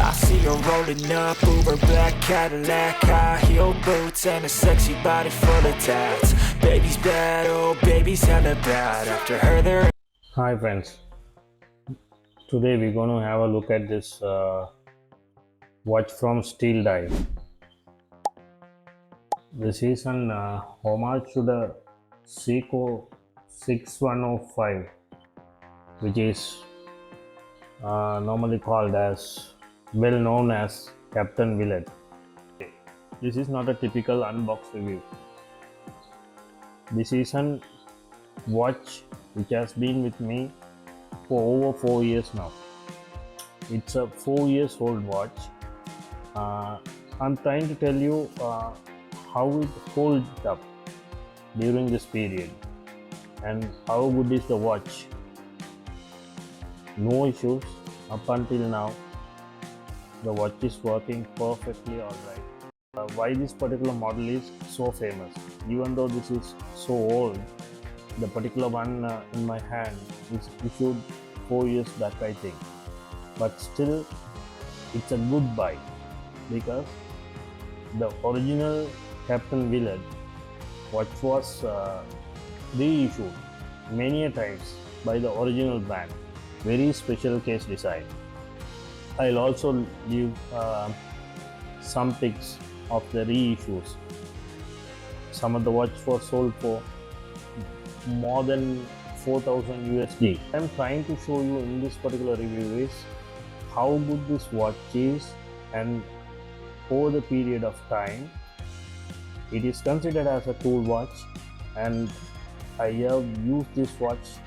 I see her rolling up, Uber black Cadillac, high heel boots and a sexy body full of tats. Baby's bad, oh baby's hella bad. After her there. Hi friends, today we're going to have a look at this watch from STEELDIVE. This is an homage to the Seiko 6105, which is normally called as, well known as Captain Willard. This is not a typical unbox review. This is an watch which has been with me for over 4 years now. It's a 4 years old watch. I'm trying to tell you how it holds up during this period and how good is the watch. No issues up until now. The watch is working perfectly alright. Why this particular model is so famous? Even though this is so old, the particular one in my hand is issued 4 years back, I think. But still, it's a good buy because the original Captain Willard watch was reissued many a times by the original brand. Very special case design. I'll also leave some pics of the reissues. Some of the watches were sold for more than 4,000 USD. I'm trying to show you in this particular review is how good this watch is, and over the period of time it is considered as a tool watch, and I have used this watch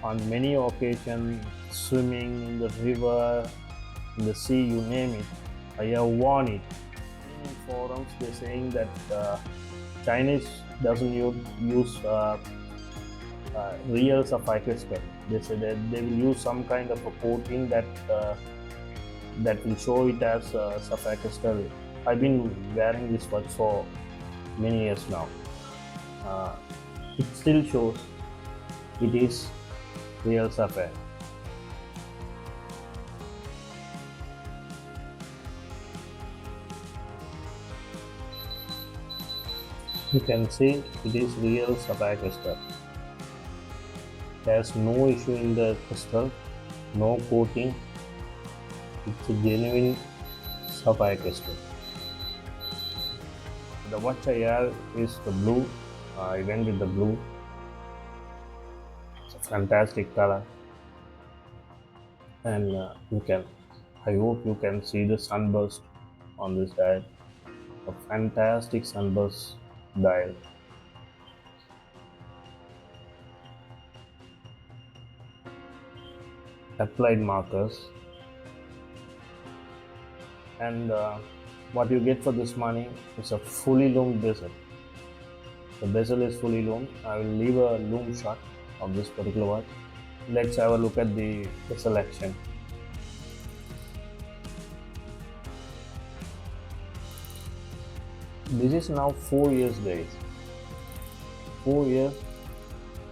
on many occasions, swimming in the river, in the sea, you name it. I have worn it. In forums they're saying that Chinese doesn't use real sapphire crystal. They say that they will use some kind of a coating that will show it as sapphire crystal. I've been wearing this watch for many years now. It still shows it is real sapphire. You can see it is real sapphire crystal. There's no issue in the crystal, no coating. It's a genuine sapphire crystal. The watch I have is the blue. I went with the blue. It's a fantastic color, and I hope you can see the sunburst on this dial. A fantastic sunburst dial. Applied markers, and what you get for this money is a fully loomed bezel. The bezel is fully loomed. I will leave a loom shot of this particular watch. Let's have a look at the selection. This is now 4 years guys. 4 years,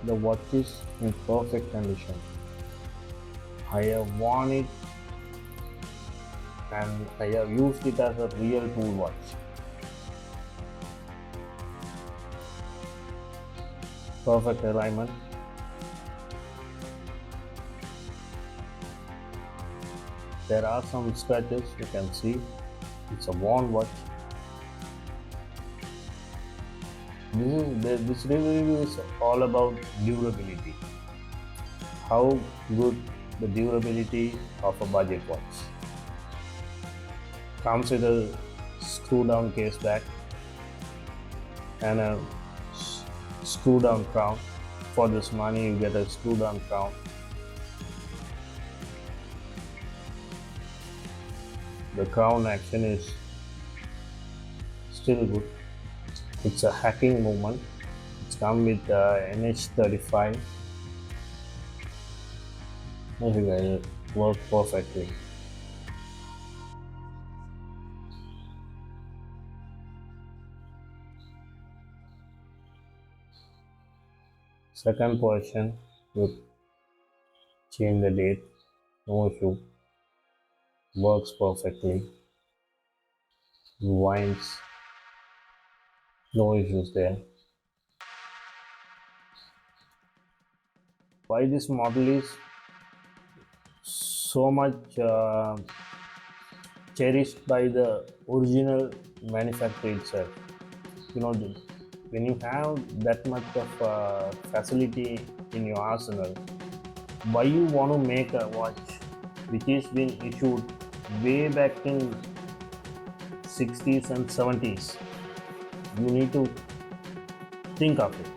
the watch is in perfect condition. I have worn it and I have used it as a real tool watch. Perfect alignment. There are some scratches, you can see. It's a worn watch. This review is all about durability. How good the durability of a budget watch. Comes with a screw down case back and a screw down crown. For this money you get a screw down crown. The crown action is still good. It's a hacking movement. It's come with NH35. I think it works perfectly. Second position, you change the date, no issue. works perfectly, winds, no issues there. Why this model is so much cherished by the original manufacturer itself? You know, when you have that much of facility in your arsenal, why you want to make a watch which is being issued way back in 60s and 70s? You need to think of it,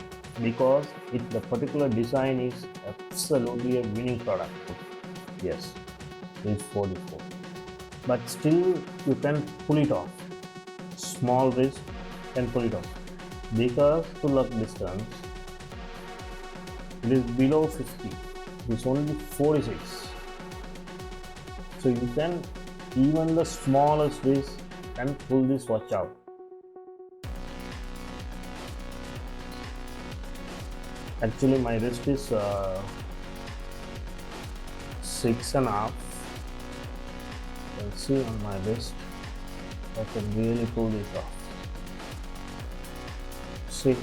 because the particular design is absolutely a winning product. Yes, it's 44, but still you can pull it off. Small wrist can pull it off, because to look distance it is below 50. It is only 46. So you can, even the smallest wrist can pull this watch out. Actually, my wrist is 6.5. You can see on my wrist, I can really pull this off. See,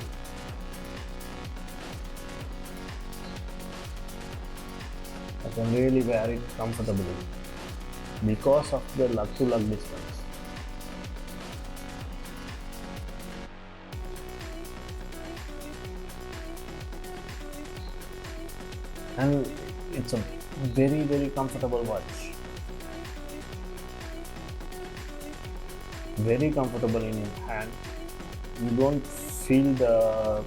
I can really wear it comfortably because of the lug to lug distance. And it's a very comfortable watch, very comfortable in your hand. You don't feel the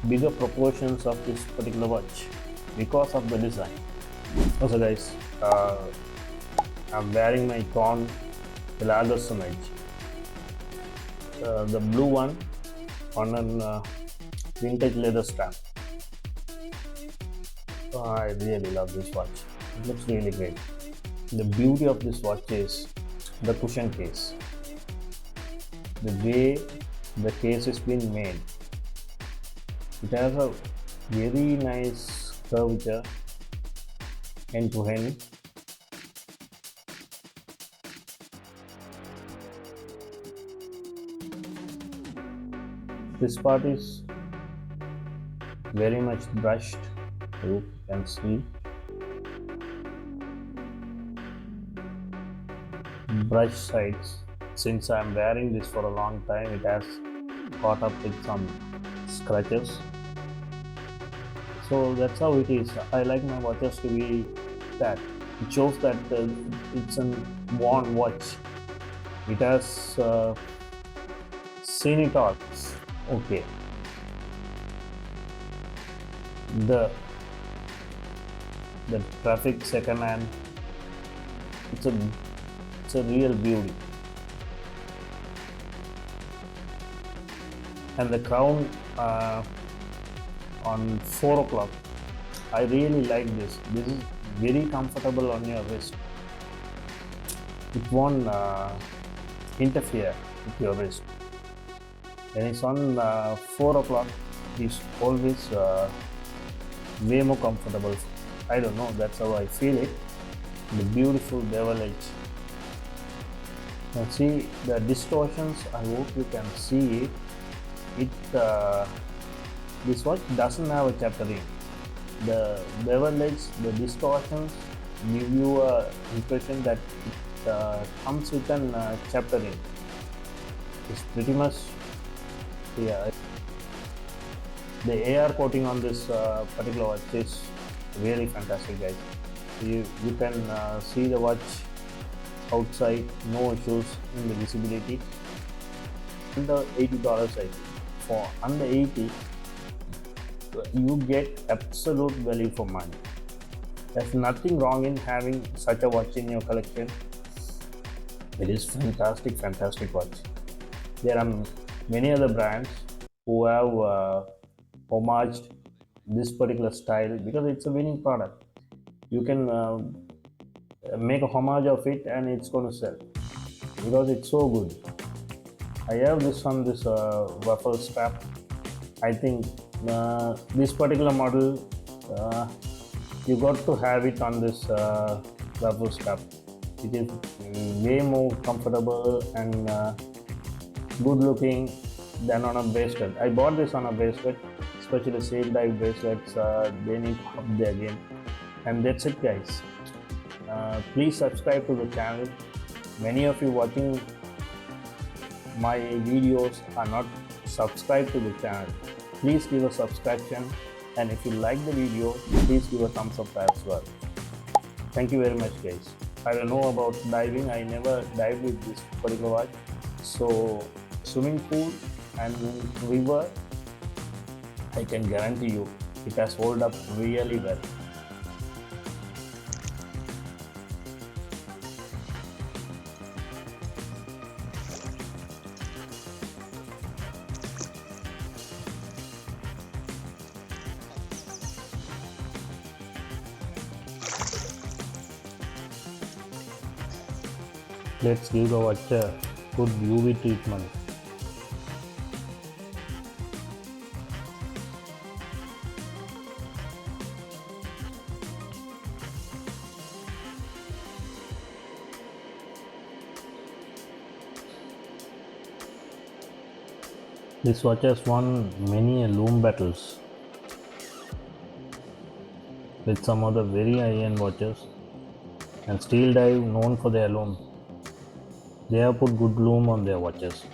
bigger proportions of this particular watch because of the design. Also guys, I'm wearing my Thorn Willard homage, the blue one on a vintage leather strap. I really love this watch. It looks really great. The beauty of this watch is the cushion case. The way the case is been made. It has a very nice curvature end to end. This part is very much brushed. You can see brush sides. Since I am wearing this for a long time, it has caught up with some scratches. So that's how it is. I like my watches to be that. It shows that it's a worn watch. It has seen it all. Okay. The traffic second hand, it's a real beauty. And the crown on 4 o'clock, I really like this. This is very comfortable on your wrist. It won't interfere with your wrist. When it's on 4 o'clock, it's always way more comfortable. I don't know, that's how I feel it. The beautiful bevel edge. Now see the distortions, I hope you can see it. This watch doesn't have a chapter ring. The bevel edge, the distortions give you a impression that it comes with an chapter ring. It's pretty much, yeah. The AR coating on this particular watch is really fantastic, guys. You can see the watch outside, no issues in the visibility. Under $80, I think. For under 80, you get absolute value for money. There's nothing wrong in having such a watch in your collection. It is fantastic watch. There are many other brands who have homaged this particular style because it's a winning product. You can make a homage of it and it's going to sell because it's so good. I have this on this waffle strap. I think this particular model you got to have it on this rubber strap. It is way more comfortable and good looking than on a bracelet. I bought this on a bracelet, especially STEELDIVE bracelets. They need to up their game. And that's it, guys. Please subscribe to the channel. Many of you watching my videos are not subscribed to the channel. Please give a subscription, and if you like the video, please give a thumbs up as well. Thank you very much, guys. I don't know about diving. I never dived with this particular watch. So swimming pool and river, I can guarantee you it has held up really well. Let's give the watch a good UV treatment. This watch has won many loom battles with some other very high-end watches, and STEELDIVE, known for their loom, they have put good loom on their watches.